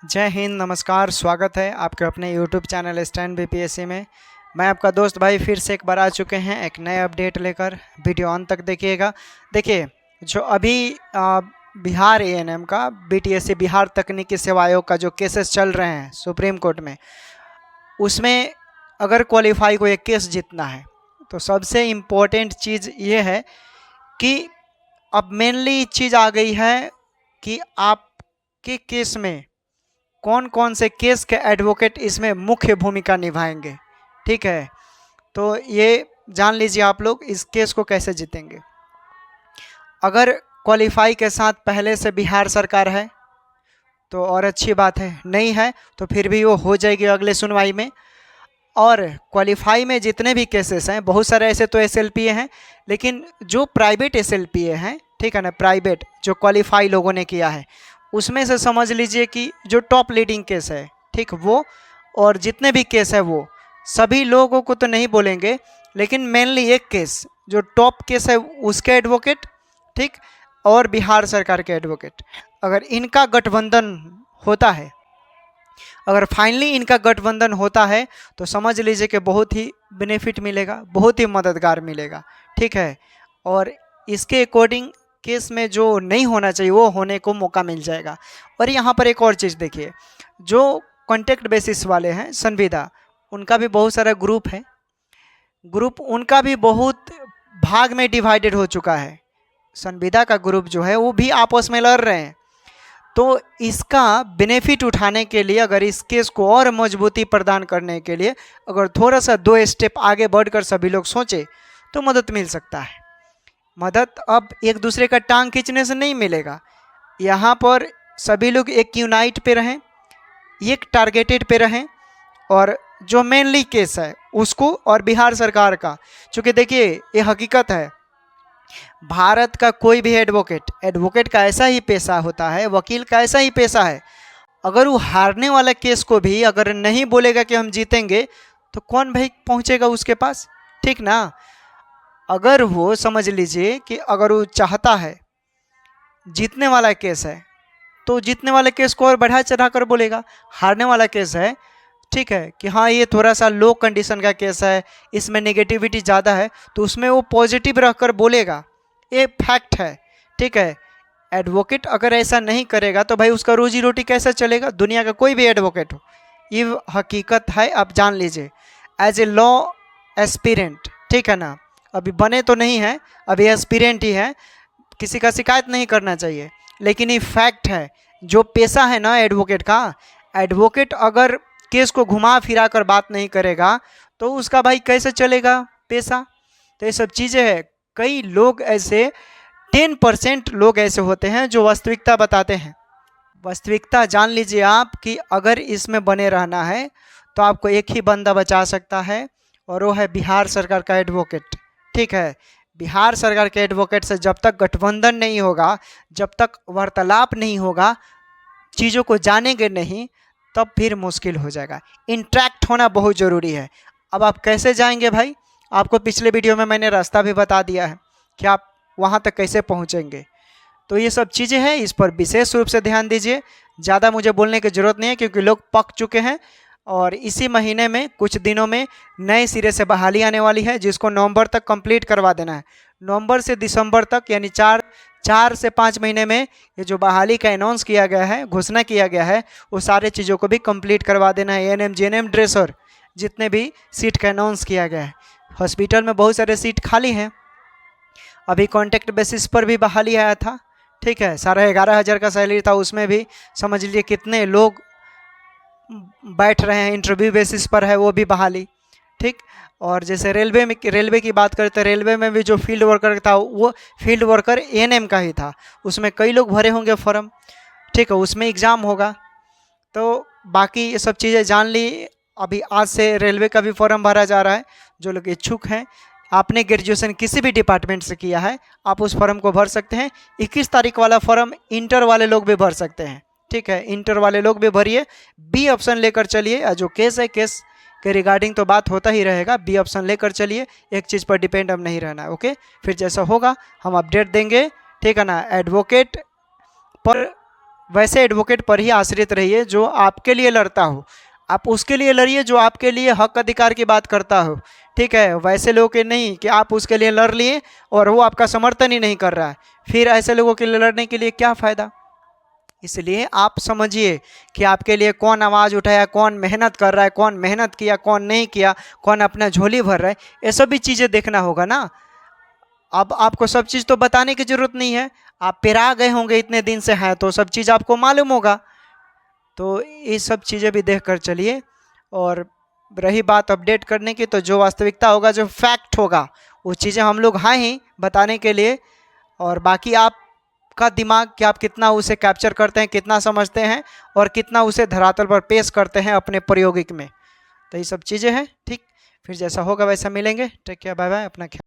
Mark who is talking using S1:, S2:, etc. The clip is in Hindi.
S1: जय हिंद, नमस्कार। स्वागत है आपके अपने YouTube चैनल स्टैंड बीपीएससी में। मैं आपका दोस्त भाई फिर से एक बार आ चुके हैं एक नए अपडेट लेकर। वीडियो अंत तक देखिएगा। देखिए, जो अभी बिहार एएनएम का बीटीएससी बिहार तकनीकी सेवा आयोग का जो केसेस चल रहे हैं सुप्रीम कोर्ट में, उसमें अगर क्वालिफाई को एक केस जीतना है तो सबसे इम्पोर्टेंट चीज़ ये है कि अब मेनली चीज़ आ गई है कि आपके केस में कौन कौन से केस के एडवोकेट इसमें मुख्य भूमिका निभाएंगे। ठीक है, तो ये जान लीजिए आप लोग इस केस को कैसे जीतेंगे। अगर क्वालिफाई के साथ पहले से बिहार सरकार है तो और अच्छी बात है, नहीं है तो फिर भी वो हो जाएगी अगले सुनवाई में। और क्वालिफाई में जितने भी केसेस हैं, बहुत सारे ऐसे तो एसएलपीए हैं, लेकिन जो प्राइवेट एसएलपीए हैं, ठीक है ना, प्राइवेट जो क्वालिफाई लोगों ने किया है उसमें से समझ लीजिए कि जो टॉप लीडिंग केस है, ठीक, वो और जितने भी केस है वो सभी लोगों को तो नहीं बोलेंगे, लेकिन मेनली एक केस जो टॉप केस है उसके एडवोकेट, ठीक, और बिहार सरकार के एडवोकेट, अगर इनका गठबंधन होता है, अगर फाइनली इनका गठबंधन होता है तो समझ लीजिए कि बहुत ही बेनिफिट मिलेगा, बहुत ही मददगार मिलेगा। ठीक है, और इसके अकॉर्डिंग केस में जो नहीं होना चाहिए वो होने को मौका मिल जाएगा। और यहाँ पर एक और चीज़ देखिए, जो कॉन्टेक्ट बेसिस वाले हैं संविदा, उनका भी बहुत सारा ग्रुप है, ग्रुप उनका भी बहुत भाग में डिवाइडेड हो चुका है। संविदा का ग्रुप जो है वो भी आपस में लड़ रहे हैं। तो इसका बेनिफिट उठाने के लिए, अगर इस केस को और मजबूती प्रदान करने के लिए अगर थोड़ा सा 2 स्टेप आगे बढ़कर सभी लोग सोचे तो मदद मिल सकता है। मदद अब एक दूसरे का टांग खींचने से नहीं मिलेगा। यहाँ पर सभी लोग एक यूनाइट पे रहें, एक टारगेटेड पे रहें, और जो मेनली केस है उसको और बिहार सरकार का, क्योंकि देखिए ये हकीकत है, भारत का कोई भी एडवोकेट का ऐसा ही पेशा होता है, वकील का ऐसा ही पेशा है। अगर वो हारने वाला केस को भी अगर नहीं बोलेगा कि हम जीतेंगे तो कौन भाई पहुँचेगा उसके पास, ठीक ना। अगर वो समझ लीजिए कि अगर वो चाहता है जीतने वाला केस है तो जीतने वाले केस को और बढ़ा चढ़ा कर बोलेगा। हारने वाला केस है, ठीक है, कि हाँ ये थोड़ा सा लो कंडीशन का केस है, इसमें नेगेटिविटी ज़्यादा है, तो उसमें वो पॉजिटिव रहकर बोलेगा। ये फैक्ट है, ठीक है। एडवोकेट अगर ऐसा नहीं करेगा तो भाई उसका रोजी रोटी कैसे चलेगा, दुनिया का कोई भी एडवोकेट हो, ये हकीकत है, आप जान लीजिए। एज ए लॉ एस्पिरेंट, ठीक है ना, अभी बने तो नहीं है, अभी एस्पिरेंट ही है, किसी का शिकायत नहीं करना चाहिए, लेकिन ये फैक्ट है। जो पेशा है ना एडवोकेट का, एडवोकेट अगर केस को घुमा फिरा कर बात नहीं करेगा तो उसका भाई कैसे चलेगा पेशा। तो ये सब चीज़ें हैं। कई लोग ऐसे 10% लोग ऐसे होते हैं जो वास्तविकता बताते हैं। वास्तविकता जान लीजिए आप कि अगर इसमें बने रहना है तो आपको एक ही बंदा बचा सकता है, और वो है बिहार सरकार का एडवोकेट। ठीक है, बिहार सरकार के एडवोकेट से जब तक गठबंधन नहीं होगा, जब तक वार्तालाप नहीं होगा, चीज़ों को जानेंगे नहीं, तब फिर मुश्किल हो जाएगा। इंटरेक्ट होना बहुत ज़रूरी है। अब आप कैसे जाएंगे भाई, आपको पिछले वीडियो में मैंने रास्ता भी बता दिया है कि आप वहाँ तक कैसे पहुँचेंगे। तो ये सब चीज़ें हैं, इस पर विशेष रूप से ध्यान दीजिए। ज़्यादा मुझे बोलने की ज़रूरत नहीं है क्योंकि लोग पक चुके हैं, और इसी महीने में कुछ दिनों में नए सिरे से बहाली आने वाली है, जिसको नवंबर तक कंप्लीट करवा देना है। नवंबर से दिसंबर तक, यानी 4 से 5 महीने में ये जो बहाली का अनाउंस किया गया है, घोषणा किया गया है, वो सारे चीज़ों को भी कंप्लीट करवा देना है। एएनएम, जीएनएम, ड्रेसर, जितने भी सीट का अनाउंस किया गया है। हॉस्पिटल में बहुत सारे सीट खाली हैं। अभी कॉन्ट्रैक्ट बेसिस पर भी बहाली आया था, ठीक है, 11,500 का सैलरी था, उसमें भी समझ लीजिए कितने लोग बैठ रहे हैं, इंटरव्यू बेसिस पर है वो भी बहाली, ठीक। और जैसे रेलवे की बात करते हैं, रेलवे में भी जो फील्ड वर्कर था वो फील्ड वर्कर एएनएम का ही था, उसमें कई लोग भरे होंगे फॉर्म, ठीक है, उसमें एग्ज़ाम होगा। तो बाकी ये सब चीज़ें जान ली। अभी आज से रेलवे का भी फॉर्म भरा जा रहा है। जो लोग इच्छुक हैं, आपने ग्रेजुएशन किसी भी डिपार्टमेंट से किया है, आप उस फॉर्म को भर सकते हैं। 21 तारीख वाला फॉर्म इंटर वाले लोग भी भर सकते हैं, ठीक है, इंटर वाले लोग भी भरिए। बी ऑप्शन लेकर चलिए। जो केस है, केस के रिगार्डिंग तो बात होता ही रहेगा, बी ऑप्शन लेकर चलिए, एक चीज़ पर डिपेंड अब नहीं रहना है। ओके, फिर जैसा होगा हम अपडेट देंगे, ठीक है ना। एडवोकेट पर वैसे एडवोकेट पर ही आश्रित रहिए जो आपके लिए लड़ता हो। आप उसके लिए लड़िए जो आपके लिए हक अधिकार की बात करता हो, ठीक है। वैसे लोगों के नहीं कि आप उसके लिए लड़ लिए और वो आपका समर्थन ही नहीं कर रहा है, फिर ऐसे लोगों के लिए लड़ने के लिए क्या फ़ायदा। इसलिए आप समझिए कि आपके लिए कौन आवाज़ उठाया, कौन मेहनत कर रहा है, कौन मेहनत किया, कौन नहीं किया, कौन अपना झोली भर रहा है, ये सभी चीज़ें देखना होगा ना। अब आपको सब चीज़ तो बताने की ज़रूरत नहीं है, आप पेरा गए होंगे इतने दिन से हैं तो सब चीज़ आपको मालूम होगा। तो ये सब चीज़ें भी देख कर चलिए। और रही बात अपडेट करने की, तो जो वास्तविकता होगा, जो फैक्ट होगा, वो चीज़ें हम लोग हैं ही बताने के लिए। और बाकी आपका दिमाग कि आप कितना उसे कैप्चर करते हैं, कितना समझते हैं और कितना उसे धरातल पर पेश करते हैं अपने प्रायोगिक में। तो ये सब चीज़ें हैं, ठीक। फिर जैसा होगा वैसा मिलेंगे। टेक केयर, बाय बाय, अपना ख्याल।